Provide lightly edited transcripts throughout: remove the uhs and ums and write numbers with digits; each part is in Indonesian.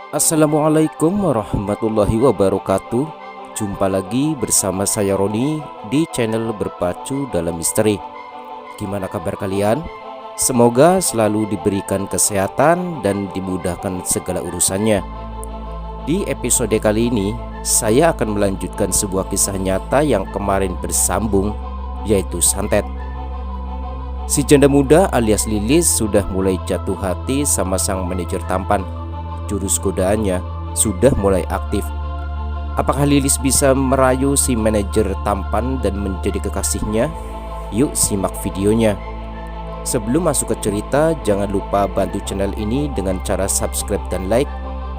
Assalamualaikum warahmatullahi wabarakatuh. Jumpa lagi bersama saya Roni di channel Berpacu Dalam Misteri. Gimana kabar kalian? Semoga selalu diberikan kesehatan dan dimudahkan segala urusannya. Di episode kali ini, saya akan melanjutkan sebuah kisah nyata yang kemarin bersambung, yaitu santet. Si janda muda alias Lilis sudah mulai jatuh hati sama sang manajer tampan. Jurus godaannya sudah mulai aktif. Apakah Lilis bisa merayu si manajer tampan dan menjadi kekasihnya? Yuk simak videonya. Sebelum masuk ke cerita, jangan lupa bantu channel ini dengan cara subscribe dan like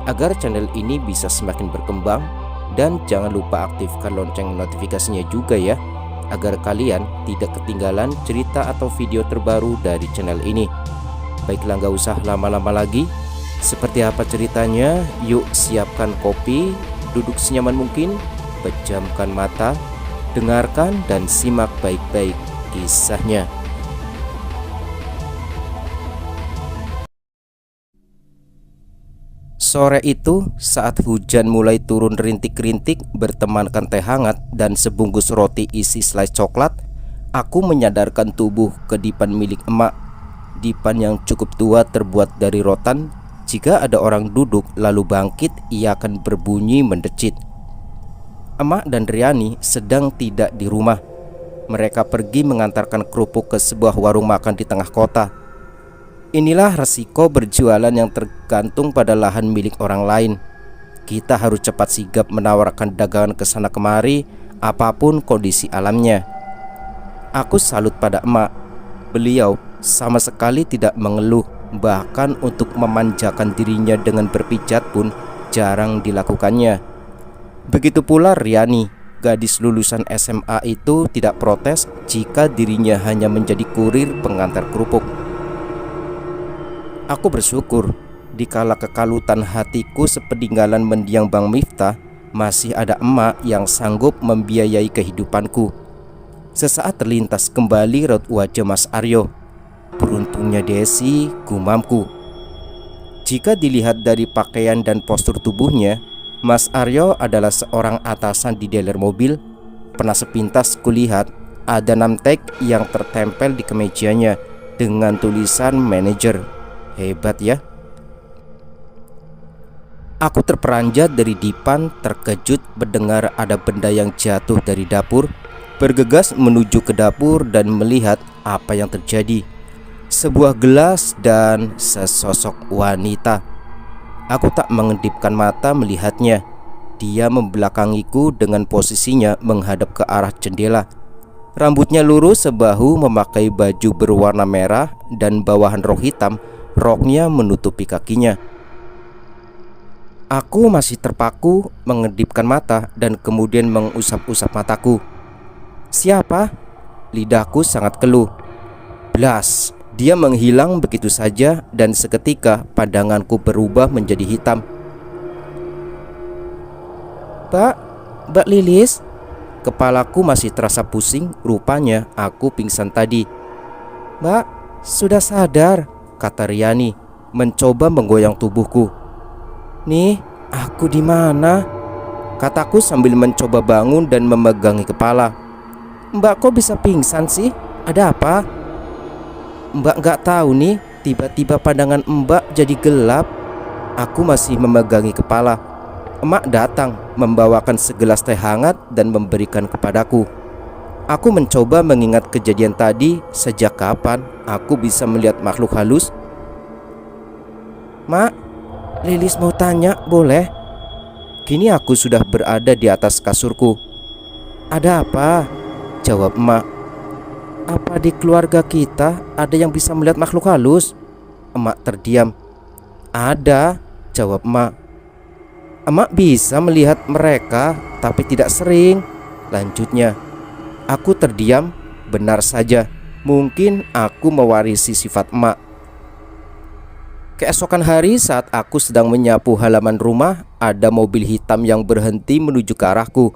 agar channel ini bisa semakin berkembang. Dan jangan lupa aktifkan lonceng notifikasinya juga ya, agar kalian tidak ketinggalan cerita atau video terbaru dari channel ini. Baiklah, gak usah lama-lama lagi. Seperti apa ceritanya? Yuk siapkan kopi, duduk senyaman mungkin, pejamkan mata, dengarkan dan simak baik-baik kisahnya. Sore itu, saat hujan mulai turun rintik-rintik bertemankan teh hangat dan sebungkus roti isi selai coklat, aku menyadarkan tubuh kedipan milik emak. Dipan yang cukup tua terbuat dari rotan. Jika ada orang duduk lalu bangkit, ia akan berbunyi mendecit. Emak dan Riani sedang tidak di rumah. Mereka pergi mengantarkan kerupuk ke sebuah warung makan di tengah kota. Inilah resiko berjualan yang tergantung pada lahan milik orang lain. Kita harus cepat sigap menawarkan dagangan ke sana kemari, apapun kondisi alamnya. Aku salut pada emak. Beliau sama sekali tidak mengeluh. Bahkan untuk memanjakan dirinya dengan berpijat pun jarang dilakukannya. Begitu pula Riani, gadis lulusan SMA itu tidak protes jika dirinya hanya menjadi kurir pengantar kerupuk. Aku bersyukur dikala kekalutan hatiku sepeninggalan mendiang Bang Miftah, masih ada emak yang sanggup membiayai kehidupanku. Sesaat terlintas kembali raut wajah Mas Aryo. Beruntungnya Desi, gumamku. Jika dilihat dari pakaian dan postur tubuhnya, Mas Aryo adalah seorang atasan di dealer mobil. Pernah sepintas kulihat ada namtag yang tertempel di kemejanya dengan tulisan manajer. Hebat ya. Aku terperanjat dari dipan, terkejut mendengar ada benda yang jatuh dari dapur. Bergegas menuju ke dapur dan melihat apa yang terjadi. Sebuah gelas dan sesosok wanita. Aku tak mengedipkan mata melihatnya. Dia membelakangiku dengan posisinya menghadap ke arah jendela. Rambutnya lurus sebahu, memakai baju berwarna merah dan bawahan rok hitam. Roknya menutupi kakinya. Aku masih terpaku mengedipkan mata dan kemudian mengusap-usap mataku. Siapa? Lidahku sangat keluh. Blas. Dia menghilang begitu saja dan seketika pandanganku berubah menjadi hitam. Mbak Lilis. Kepalaku masih terasa pusing, rupanya aku pingsan tadi. Mbak, sudah sadar, kata Riani, mencoba menggoyang tubuhku. Nih, aku di mana? Kataku sambil mencoba bangun dan memegangi kepala. Mbak, kok bisa pingsan sih? Ada apa? Mbak gak tahu nih, tiba-tiba pandangan Mbak jadi gelap. Aku masih memegangi kepala. Emak datang membawakan segelas teh hangat dan memberikan kepadaku. Aku mencoba mengingat kejadian tadi. Sejak kapan aku bisa melihat makhluk halus? Mak, Lilis mau tanya, boleh? Kini aku sudah berada di atas kasurku. Ada apa? Jawab emak. Apa di keluarga kita ada yang bisa melihat makhluk halus? Emak terdiam. Ada, jawab emak. Emak bisa melihat mereka, tapi tidak sering, lanjutnya. Aku terdiam. Benar saja, mungkin aku mewarisi sifat emak. Keesokan hari saat aku sedang menyapu halaman rumah, ada mobil hitam yang berhenti menuju ke arahku.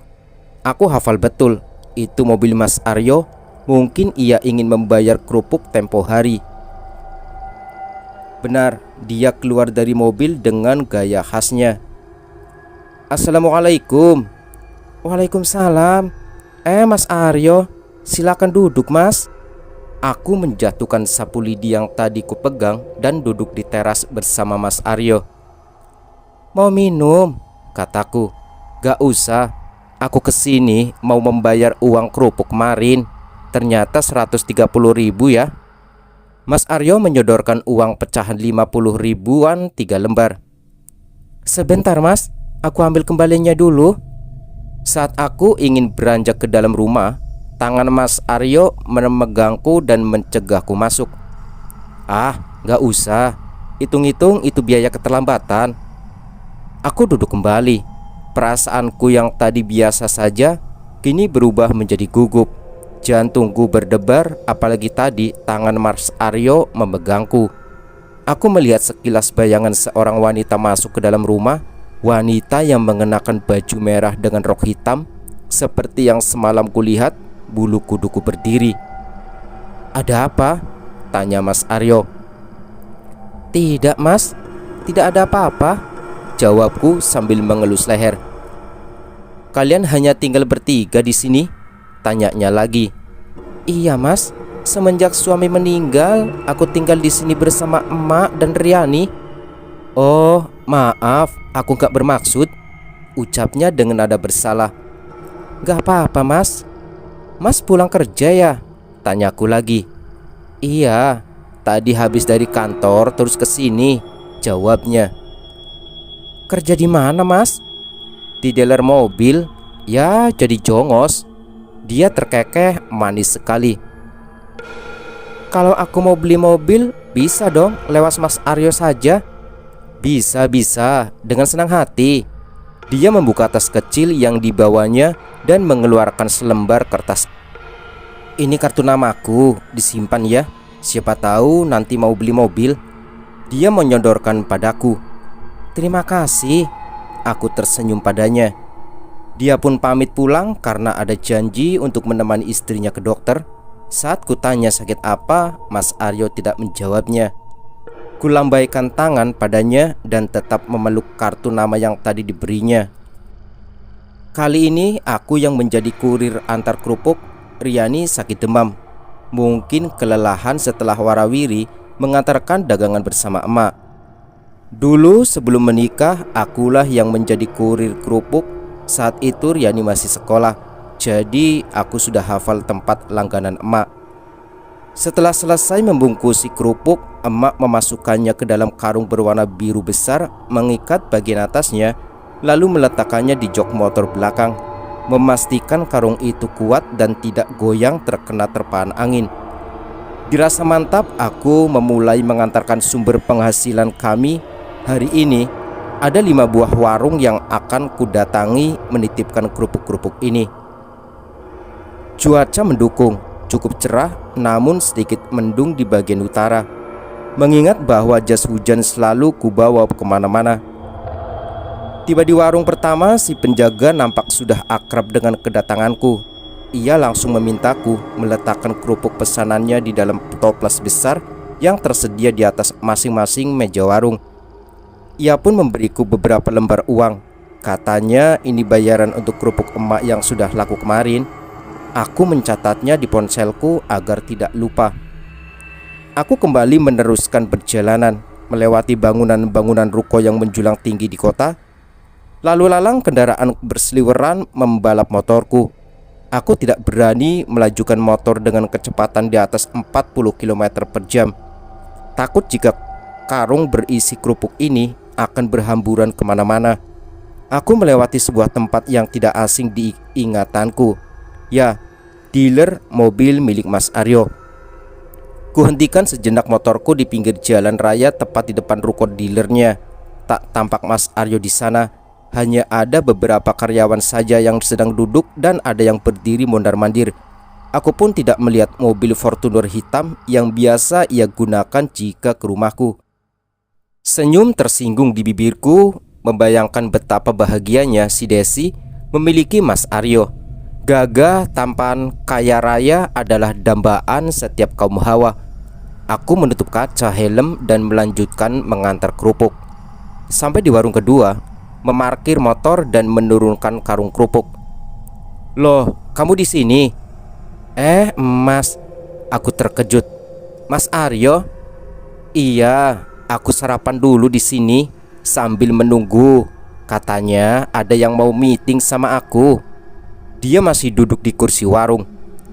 Aku hafal betul, itu mobil Mas Aryo. Mungkin ia ingin membayar kerupuk tempo hari. Benar, Dia keluar dari mobil dengan gaya khasnya. "Assalamualaikum." "Waalaikumsalam. Mas Aryo, silakan duduk mas." Aku menjatuhkan sapu lidi yang tadi kupegang dan duduk di teras bersama Mas Aryo. "Mau minum?" kataku. "Gak usah. Aku kesini mau membayar uang kerupuk kemarin. Ternyata 130 ribu ya." Mas Aryo menyodorkan uang pecahan 50 ribuan 3 lembar. "Sebentar mas, aku ambil kembalinya dulu." Saat aku ingin beranjak ke dalam rumah, tangan Mas Aryo memegangku dan mencegahku masuk. Gak usah. Hitung-hitung itu biaya keterlambatan." Aku duduk kembali. Perasaanku yang tadi biasa saja kini berubah menjadi gugup. Jantungku berdebar, apalagi tadi tangan Mas Aryo memegangku. Aku melihat sekilas bayangan seorang wanita masuk ke dalam rumah. Wanita yang mengenakan baju merah dengan rok hitam, seperti yang semalam kulihat. Bulu kuduku berdiri. "Ada apa?" tanya Mas Aryo. "Tidak mas, tidak ada apa-apa," jawabku sambil mengelus leher. "Kalian hanya tinggal bertiga di sini?" tanyanya lagi. "Iya mas, semenjak suami meninggal, aku tinggal di sini bersama emak dan Riani." "Oh maaf, aku gak bermaksud," ucapnya dengan nada bersalah. "Gak apa-apa mas. Mas pulang kerja ya?" tanyaku lagi. "Iya, tadi habis dari kantor terus ke sini," jawabnya. "Kerja di mana mas?" "Di dealer mobil. Ya jadi jongos." Dia terkekeh manis sekali. "Kalau aku mau beli mobil, bisa dong lewat Mas Aryo saja." Bisa, dengan senang hati." Dia membuka tas kecil yang dibawanya dan mengeluarkan selembar kertas. "Ini kartu namaku, disimpan ya. Siapa tahu nanti mau beli mobil." Dia menyodorkan padaku. "Terima kasih." Aku tersenyum padanya. Dia pun pamit pulang karena ada janji untuk menemani istrinya ke dokter. Saat kutanya sakit apa, Mas Aryo tidak menjawabnya. Kulambaikan tangan padanya dan tetap memeluk kartu nama yang tadi diberinya. Kali ini aku yang menjadi kurir antar kerupuk. Riani sakit demam. Mungkin kelelahan setelah warawiri mengantarkan dagangan bersama emak. Dulu sebelum menikah, akulah yang menjadi kurir kerupuk. Saat itu Riani masih sekolah, jadi aku sudah hafal tempat langganan emak. Setelah selesai membungkusi kerupuk, emak memasukkannya ke dalam karung berwarna biru besar, mengikat bagian atasnya, lalu meletakkannya di jok motor belakang, memastikan karung itu kuat dan tidak goyang terkena terpaan angin. Dirasa mantap, aku memulai mengantarkan sumber penghasilan kami. Hari ini ada 5 buah warung yang akan kudatangi menitipkan kerupuk-kerupuk ini. Cuaca mendukung, cukup cerah, namun sedikit mendung di bagian utara. Mengingat bahwa jas hujan selalu kubawa kemana-mana. Tiba di warung pertama, si penjaga nampak sudah akrab dengan kedatanganku. Ia langsung memintaku meletakkan kerupuk pesanannya di dalam toples besar yang tersedia di atas masing-masing meja warung. Ia pun memberiku beberapa lembar uang. Katanya ini bayaran untuk kerupuk emak yang sudah laku kemarin. Aku mencatatnya di ponselku agar tidak lupa. Aku kembali meneruskan perjalanan, melewati bangunan-bangunan ruko yang menjulang tinggi di kota. Lalu lalang kendaraan berseliweran membalap motorku. Aku tidak berani melajukan motor dengan kecepatan di atas 40 km per jam. Takut jika karung berisi kerupuk ini akan berhamburan kemana-mana. Aku melewati sebuah tempat yang tidak asing di ingatanku. Ya, dealer mobil milik Mas Aryo. Kuhentikan sejenak motorku di pinggir jalan raya tepat di depan ruko dealernya. Tak tampak Mas Aryo di sana. Hanya ada beberapa karyawan saja yang sedang duduk dan ada yang berdiri mondar-mandir. Aku pun tidak melihat mobil Fortuner hitam yang biasa ia gunakan jika ke rumahku. Senyum tersinggung di bibirku, membayangkan betapa bahagianya si Desi memiliki Mas Aryo. Gagah, tampan, kaya raya adalah dambaan setiap kaum hawa. Aku menutup kaca helm dan melanjutkan mengantar kerupuk. Sampai di warung kedua, memarkir motor dan menurunkan karung kerupuk. "Loh, kamu di sini?" Mas," aku terkejut. "Mas Aryo?" "Iya, aku sarapan dulu di sini sambil menunggu. Katanya ada yang mau meeting sama aku." Dia masih duduk di kursi warung.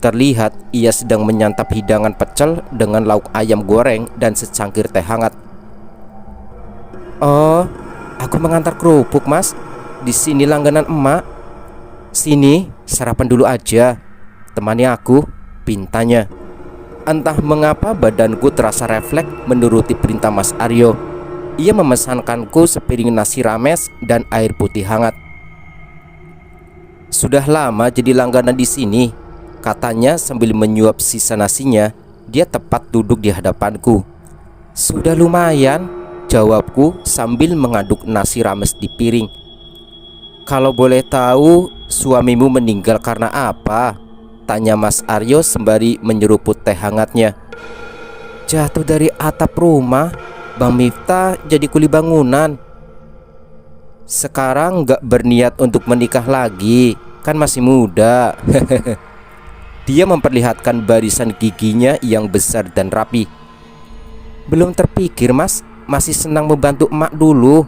Terlihat ia sedang menyantap hidangan pecel dengan lauk ayam goreng dan secangkir teh hangat. "Oh, aku mengantar kerupuk, Mas. Di sini langganan emak." "Sini, sarapan dulu aja. Temani aku," pintanya. Entah mengapa badanku terasa refleks menuruti perintah Mas Aryo. Ia memesankanku sepiring nasi rames dan air putih hangat. "Sudah lama jadi langganan di sini," katanya sambil menyuap sisa nasinya. Dia tepat duduk di hadapanku. "Sudah lumayan," jawabku sambil mengaduk nasi rames di piring. "Kalau boleh tahu, suamimu meninggal karena apa?" tanya Mas Aryo sembari menyeruput teh hangatnya. "Jatuh dari atap rumah. Bang Miftah jadi kuli bangunan. Sekarang gak berniat untuk menikah lagi, kan masih muda." Dia memperlihatkan barisan giginya yang besar dan rapi. "Belum terpikir, Mas. Masih senang membantu emak dulu."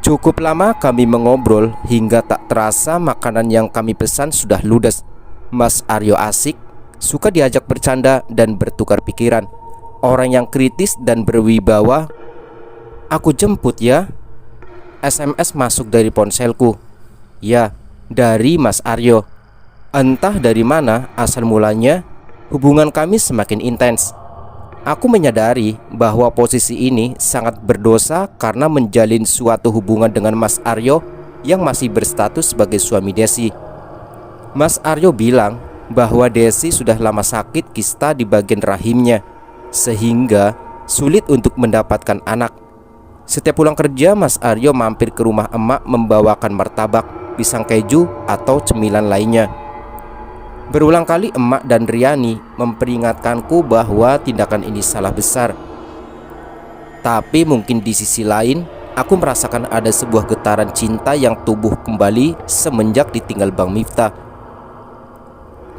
Cukup lama kami mengobrol hingga tak terasa makanan yang kami pesan sudah ludes. Mas Aryo asik, suka diajak bercanda dan bertukar pikiran. Orang yang kritis dan berwibawa. "Aku jemput ya." SMS masuk dari ponselku. Ya, dari Mas Aryo. Entah dari mana asal mulanya, hubungan kami semakin intens. Aku menyadari bahwa posisi ini sangat berdosa karena menjalin suatu hubungan dengan Mas Aryo yang masih berstatus sebagai suami Desi. Mas Aryo bilang bahwa Desi sudah lama sakit kista di bagian rahimnya, sehingga sulit untuk mendapatkan anak. Setiap pulang kerja, Mas Aryo mampir ke rumah emak membawakan martabak, pisang keju, atau cemilan lainnya. Berulang kali emak dan Riani memperingatkanku bahwa tindakan ini salah besar. Tapi mungkin di sisi lain, aku merasakan ada sebuah getaran cinta yang tumbuh kembali semenjak ditinggal Bang Miftah.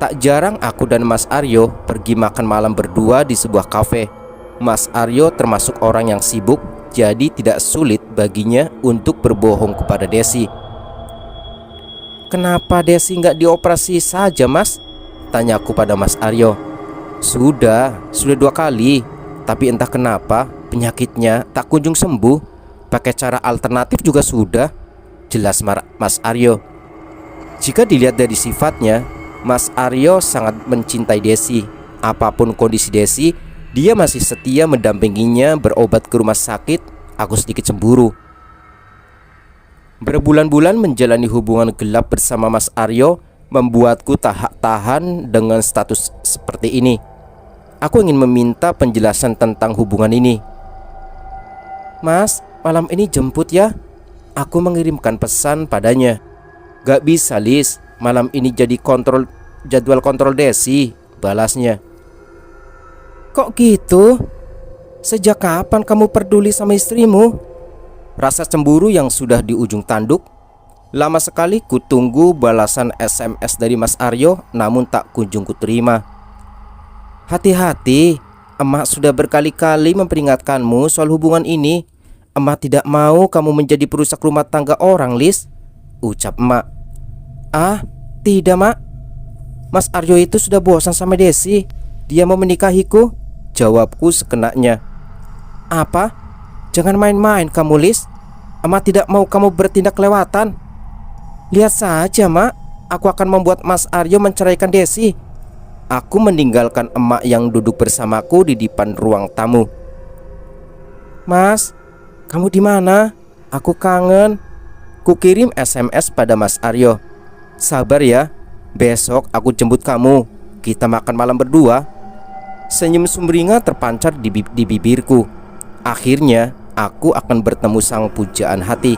Tak jarang aku dan Mas Aryo pergi makan malam berdua di sebuah kafe. Mas Aryo termasuk orang yang sibuk, jadi tidak sulit baginya untuk berbohong kepada Desi. "Kenapa Desi nggak dioperasi saja, Mas?" tanyaku pada Mas Aryo. Sudah 2 kali. Tapi entah kenapa penyakitnya tak kunjung sembuh. Pakai cara alternatif juga sudah," jelas Mas Aryo. Jika dilihat dari sifatnya, Mas Aryo sangat mencintai Desi. Apapun kondisi Desi, dia masih setia mendampinginya berobat ke rumah sakit. Aku sedikit cemburu. Berbulan-bulan menjalani hubungan gelap bersama Mas Aryo membuatku tak tahan dengan status seperti ini. Aku ingin meminta penjelasan tentang hubungan ini. "Mas, malam ini jemput ya." Aku mengirimkan pesan padanya. "Gak bisa, Lis. Malam ini jadi jadwal kontrol Desi," balasnya. "Kok gitu? Sejak kapan kamu peduli sama istrimu?" Rasa cemburu yang sudah di ujung tanduk. Lama sekali ku tunggu balasan SMS dari Mas Aryo, namun tak kunjung ku terima. "Hati-hati, emak sudah berkali-kali memperingatkanmu soal hubungan ini. Emak tidak mau kamu menjadi perusak rumah tangga orang, Lis," ucap emak. "Ah, tidak, Mak. Mas Aryo itu sudah bosan sama Desi. Dia mau menikahiku," jawabku sekenanya. "Apa? Jangan main-main kamu, Lis. Emak tidak mau kamu bertindak kelewatan. Lihat saja, Mak. Aku akan membuat Mas Aryo menceraikan Desi." Aku meninggalkan emak yang duduk bersamaku di depan ruang tamu. "Mas, kamu di mana? Aku kangen." Ku kirim SMS pada Mas Aryo. "Sabar ya, besok aku jemput kamu. Kita makan malam berdua." Senyum sumringah terpancar di bibirku. Akhirnya aku akan bertemu sang pujaan hati.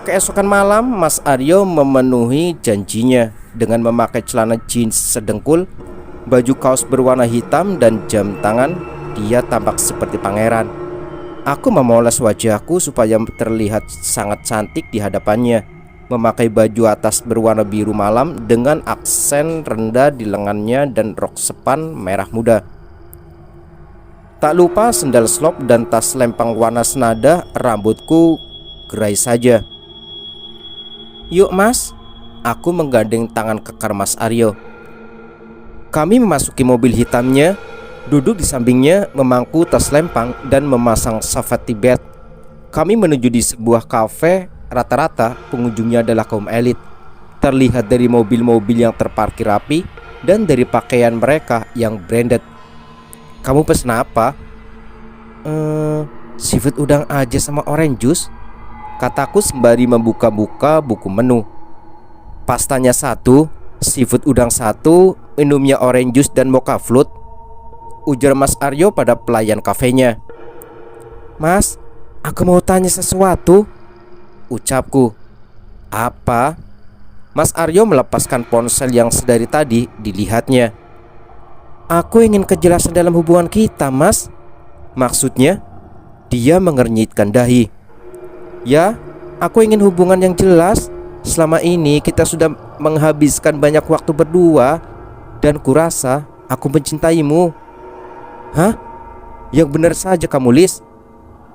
Keesokan malam, Mas Aryo memenuhi janjinya dengan memakai celana jeans sedengkul, Baju kaos berwarna hitam dan jam tangan, dia tampak seperti pangeran. Aku memoles wajahku supaya terlihat sangat cantik di hadapannya. Memakai baju atas berwarna biru malam dengan aksen rendah di lengannya dan rok sepan merah muda. Tak lupa sendal slop dan tas lempang warna senada. Rambutku gerai saja. "Yuk mas," aku menggandeng tangan kekar Mas Aryo. Kami memasuki mobil hitamnya, duduk di sampingnya, memangku tas lempang dan memasang safety belt. Kami menuju di sebuah kafe. Rata-rata pengunjungnya adalah kaum elit. Terlihat dari mobil-mobil yang terparkir rapi dan dari pakaian mereka yang branded. "Kamu pesen apa?" Seafood udang aja sama orange juice," kataku sembari membuka-buka buku menu. "Pastanya 1, seafood udang 1, minumnya orange juice dan mocha float," ujar Mas Aryo pada pelayan kafenya. "Mas, aku mau tanya sesuatu," ucapku. "Apa?" Mas Aryo melepaskan ponsel yang sedari tadi dilihatnya. "Aku ingin kejelasan dalam hubungan kita, Mas." "Maksudnya?" Dia mengernyitkan dahi. "Ya, aku ingin hubungan yang jelas. Selama ini kita sudah menghabiskan banyak waktu berdua, dan kurasa aku mencintaimu." "Hah? Yang benar saja kamu, Lis."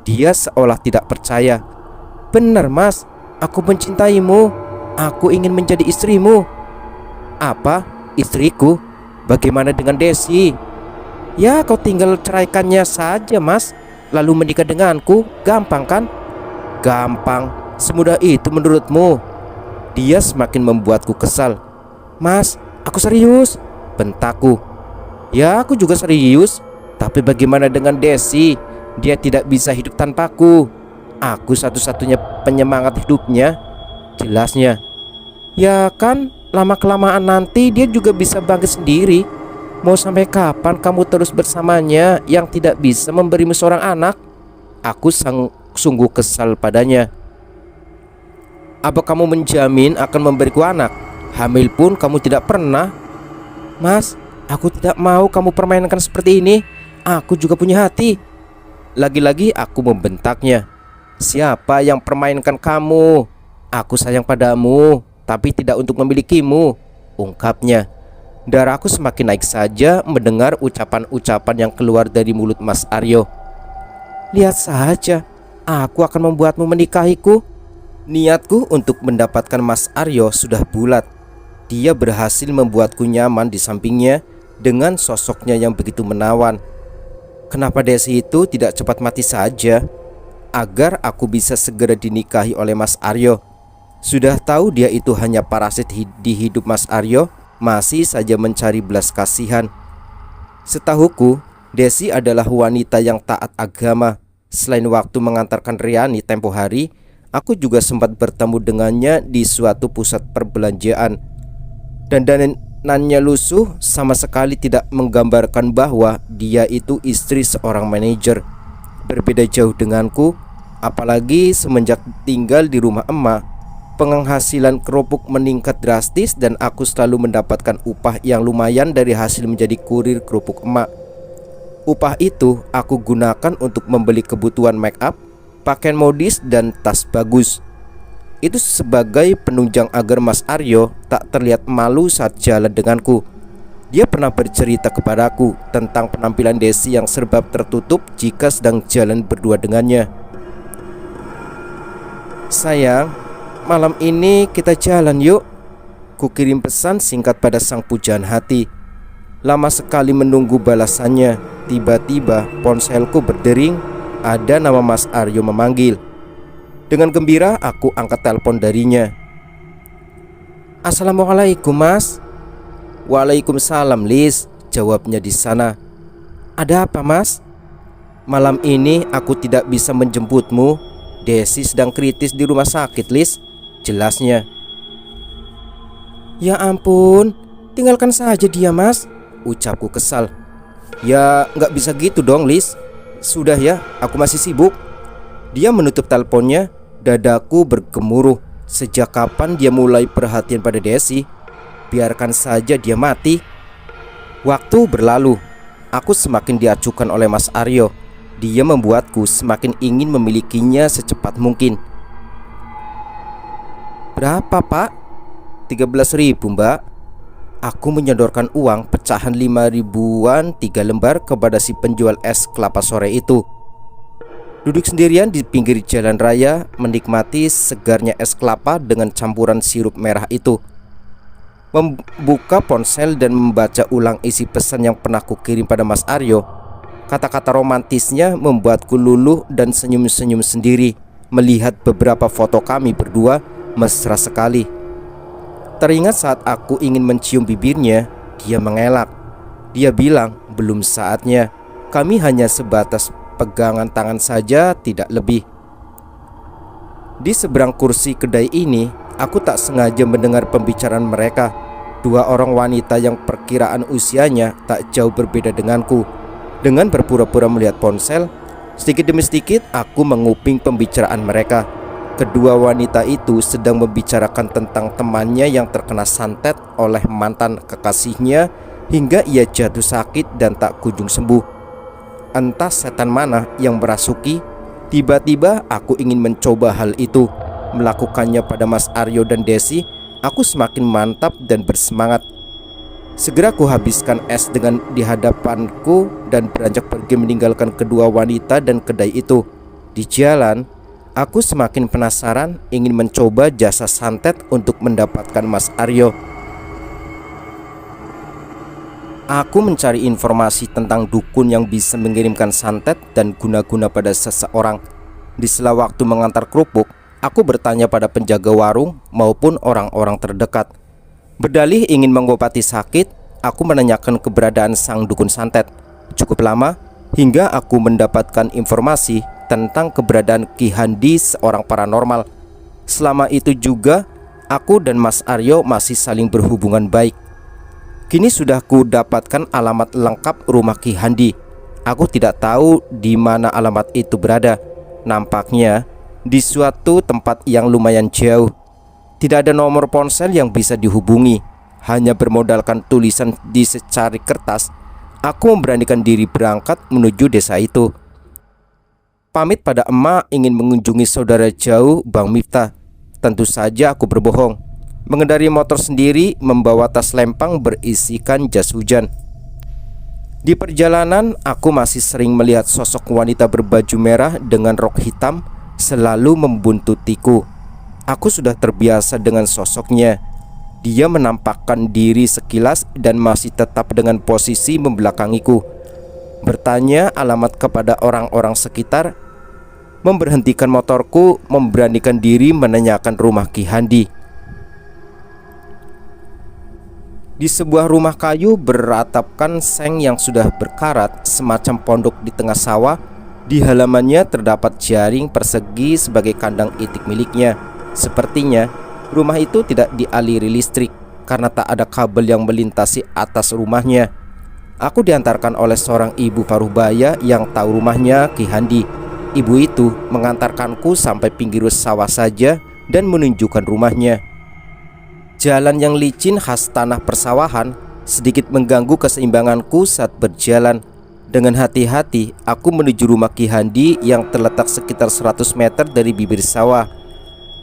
Dia seolah tidak percaya. "Benar mas, aku mencintaimu. Aku ingin menjadi istrimu." "Apa? Istriku? Bagaimana dengan Desi?" "Ya kau tinggal ceraikannya saja mas, lalu menikah denganku. Gampang kan?" "Gampang? Semudah itu menurutmu?" Dia semakin membuatku kesal. "Mas, aku serius," bentakku. "Ya aku juga serius. Tapi bagaimana dengan Desi? Dia tidak bisa hidup tanpaku. Aku satu-satunya penyemangat hidupnya," jelasnya. "Ya kan, lama-kelamaan nanti dia juga bisa bangkit sendiri. Mau sampai kapan kamu terus bersamanya yang tidak bisa memberimu seorang anak?" Aku sungguh kesal padanya. "Apa kamu menjamin akan memberiku anak? Hamil pun kamu tidak pernah." "Mas, aku tidak mau kamu permainkan seperti ini. Aku juga punya hati." Lagi-lagi aku membentaknya. "Siapa yang permainkan kamu? Aku sayang padamu, tapi tidak untuk memilikimu," ungkapnya. Darahku semakin naik saja mendengar ucapan-ucapan yang keluar dari mulut Mas Aryo. "Lihat saja, aku akan membuatmu menikahiku." Niatku untuk mendapatkan Mas Aryo sudah bulat. Dia berhasil membuatku nyaman di sampingnya dengan sosoknya yang begitu menawan. Kenapa Desi itu tidak cepat mati saja, agar aku bisa segera dinikahi oleh Mas Aryo? Sudah tahu dia itu hanya parasit di hidup Mas Aryo, masih saja mencari belas kasihan. Setahuku, Desi adalah wanita yang taat agama. Selain waktu mengantarkan Riani tempo hari, aku juga sempat bertemu dengannya di suatu pusat perbelanjaan. Dandanannya lusuh sama sekali tidak menggambarkan bahwa dia itu istri seorang manajer. Berbeda jauh denganku, apalagi semenjak tinggal di rumah emak. Penghasilan kerupuk meningkat drastis dan aku selalu mendapatkan upah yang lumayan dari hasil menjadi kurir kerupuk emak. Upah itu aku gunakan untuk membeli kebutuhan make up, pakaian modis dan tas bagus. Itu sebagai penunjang agar Mas Aryo tak terlihat malu saat jalan denganku. Dia pernah bercerita kepadaku tentang penampilan Desi yang serba tertutup jika sedang jalan berdua dengannya. "Sayang, malam ini kita jalan yuk," kukirim pesan singkat pada sang pujaan hati. Lama sekali menunggu balasannya. Tiba-tiba ponselku berdering. Ada nama Mas Aryo memanggil. Dengan gembira aku angkat telepon darinya. "Assalamualaikum mas." "Waalaikumsalam Lis," jawabnya di sana. "Ada apa mas?" "Malam ini aku tidak bisa menjemputmu. Desi sedang kritis di rumah sakit Lis," jelasnya. "Ya ampun, tinggalkan saja dia mas," ucapku kesal. "Ya nggak bisa gitu dong Lis. Sudah ya, aku masih sibuk." Dia menutup teleponnya. Dadaku bergemuruh. Sejak kapan dia mulai perhatian pada Desi? Biarkan saja dia mati. Waktu berlalu, aku semakin diacuhkan oleh Mas Aryo. Dia membuatku semakin ingin memilikinya secepat mungkin. "Berapa, Pak?" 13.000, Mbak. Aku menyodorkan uang pecahan 5 ribuan 3 lembar kepada si penjual es kelapa sore itu. Duduk sendirian di pinggir jalan raya, menikmati segarnya es kelapa dengan campuran sirup merah itu. Membuka ponsel dan membaca ulang isi pesan yang pernah kukirim pada Mas Aryo. Kata-kata romantisnya membuatku luluh dan senyum-senyum sendiri melihat beberapa foto kami berdua mesra sekali. Teringat saat aku ingin mencium bibirnya, dia mengelak. Dia bilang belum saatnya. Kami hanya sebatas pegangan tangan saja, tidak lebih. Di seberang kursi kedai ini, aku tak sengaja mendengar pembicaraan mereka. Dua orang wanita yang perkiraan usianya tak jauh berbeda denganku. Dengan berpura-pura melihat ponsel, sedikit demi sedikit aku menguping pembicaraan mereka. Kedua wanita itu sedang membicarakan tentang temannya yang terkena santet oleh mantan kekasihnya hingga ia jatuh sakit dan tak kunjung sembuh. Entah setan mana yang merasuki. Tiba-tiba aku ingin mencoba hal itu. Melakukannya pada Mas Aryo dan Desi, aku semakin mantap dan bersemangat. Segera ku habiskan es dengan di hadapanku dan beranjak pergi meninggalkan kedua wanita dan kedai itu. Di jalan, aku semakin penasaran ingin mencoba jasa santet untuk mendapatkan Mas Aryo. Aku mencari informasi tentang dukun yang bisa mengirimkan santet dan guna-guna pada seseorang. Di sela waktu mengantar kerupuk, aku bertanya pada penjaga warung maupun orang-orang terdekat. Berdalih ingin mengobati sakit, aku menanyakan keberadaan sang dukun santet. Cukup lama hingga aku mendapatkan informasi tentang keberadaan Ki Handi, seorang paranormal. Selama itu juga aku dan Mas Aryo masih saling berhubungan baik. Kini sudah ku dapatkan alamat lengkap rumah Ki Handi. Aku tidak tahu di mana alamat itu berada. Nampaknya di suatu tempat yang lumayan jauh. Tidak ada nomor ponsel yang bisa dihubungi. Hanya bermodalkan tulisan di secari kertas, aku memberanikan diri berangkat menuju desa itu. Pamit pada emak ingin mengunjungi saudara jauh Bang Miftah. Tentu saja aku berbohong. Mengendari motor sendiri, membawa tas lempang berisikan jas hujan. Di perjalanan, aku masih sering melihat sosok wanita berbaju merah dengan rok hitam selalu membuntutiku. Aku sudah terbiasa dengan sosoknya. Dia menampakkan diri sekilas dan masih tetap dengan posisi membelakangiku. Bertanya alamat kepada orang-orang sekitar, memberhentikan motorku, memberanikan diri menanyakan rumah Ki Handi. Di sebuah rumah kayu beratapkan seng yang sudah berkarat, semacam pondok di tengah sawah. Di halamannya terdapat jaring persegi sebagai kandang itik miliknya. Sepertinya rumah itu tidak dialiri listrik karena tak ada kabel yang melintasi atas rumahnya. Aku diantarkan oleh seorang ibu paruhbaya yang tahu rumahnya Ki Handi. Ibu itu mengantarkanku sampai pinggir sawah saja dan menunjukkan rumahnya. Jalan yang licin khas tanah persawahan sedikit mengganggu keseimbanganku saat berjalan. Dengan hati-hati aku menuju rumah Ki Handi yang terletak sekitar 100 meter dari bibir sawah.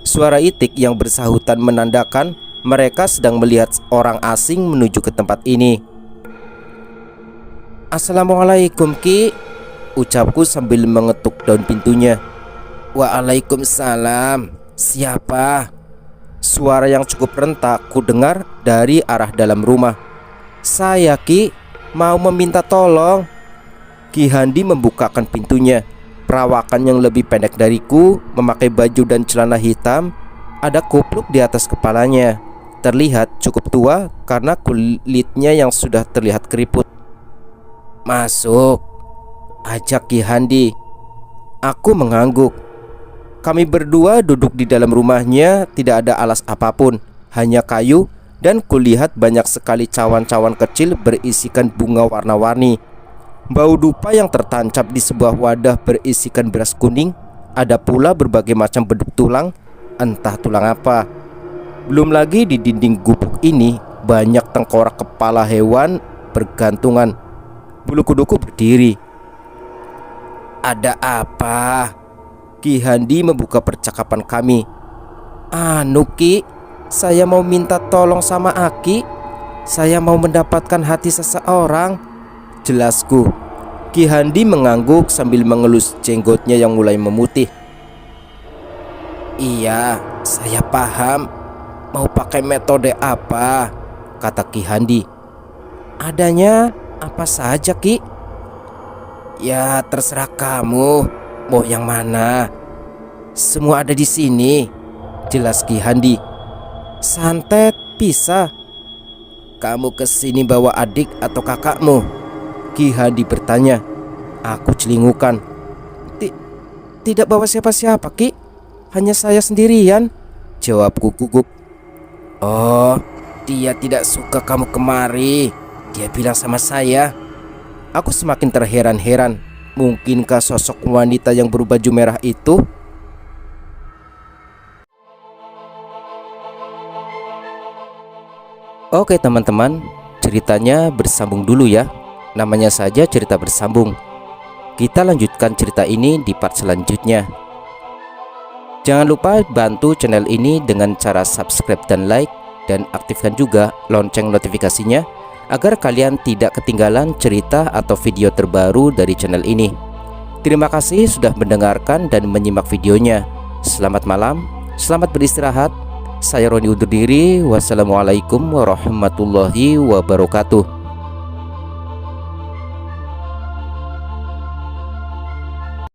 Suara itik yang bersahutan menandakan mereka sedang melihat orang asing menuju ke tempat ini. "Assalamualaikum, Ki," ucapku sambil mengetuk daun pintunya. "Waalaikumsalam. Siapa?" Suara yang cukup rentak ku dengar dari arah dalam rumah. "Saya, Ki, mau meminta tolong." Ki Handi membukakan pintunya. Perawakan yang lebih pendek dariku, memakai baju dan celana hitam, ada kupluk di atas kepalanya. Terlihat cukup tua karena kulitnya yang sudah terlihat keriput. "Masuk," ajak Ki Handi. Aku mengangguk. Kami berdua duduk di dalam rumahnya. Tidak ada alas apapun, hanya kayu, dan kulihat banyak sekali cawan-cawan kecil berisikan bunga warna-warni. Bau dupa yang tertancap di sebuah wadah berisikan beras kuning. Ada pula berbagai macam beduk tulang, entah tulang apa. Belum lagi di dinding gubuk ini banyak tengkorak kepala hewan bergantungan. Bulu kuduku berdiri. Ada apa? Ki Handi membuka percakapan kami. Anu Ki, saya mau minta tolong sama Aki. Saya mau mendapatkan hati seseorang, jelasku. Ki Handi mengangguk sambil mengelus jenggotnya yang mulai memutih. Iya, saya paham. Mau pakai metode apa? Kata Ki Handi. Adanya apa saja Ki? Ya terserah kamu. Mau yang mana? Semua ada di sini, jelas Ki Handi. Santet bisa. Kamu kesini bawa adik atau kakakmu? Ki Handi bertanya. Aku celingukan. Tidak bawa siapa-siapa Ki, hanya saya sendirian, jawabku gugup. Oh, dia tidak suka kamu kemari. Dia bilang sama saya. Aku semakin terheran-heran. Mungkinkah sosok wanita yang berbaju merah itu? Oke teman-teman, ceritanya bersambung dulu ya. Namanya saja cerita bersambung. Kita lanjutkan cerita ini di part selanjutnya. Jangan lupa bantu channel ini dengan cara subscribe dan like, dan aktifkan juga lonceng notifikasinya agar kalian tidak ketinggalan cerita atau video terbaru dari channel ini. Terima kasih sudah mendengarkan dan menyimak videonya. Selamat malam, selamat beristirahat. Saya Roni undur diri. Wassalamualaikum warahmatullahi wabarakatuh.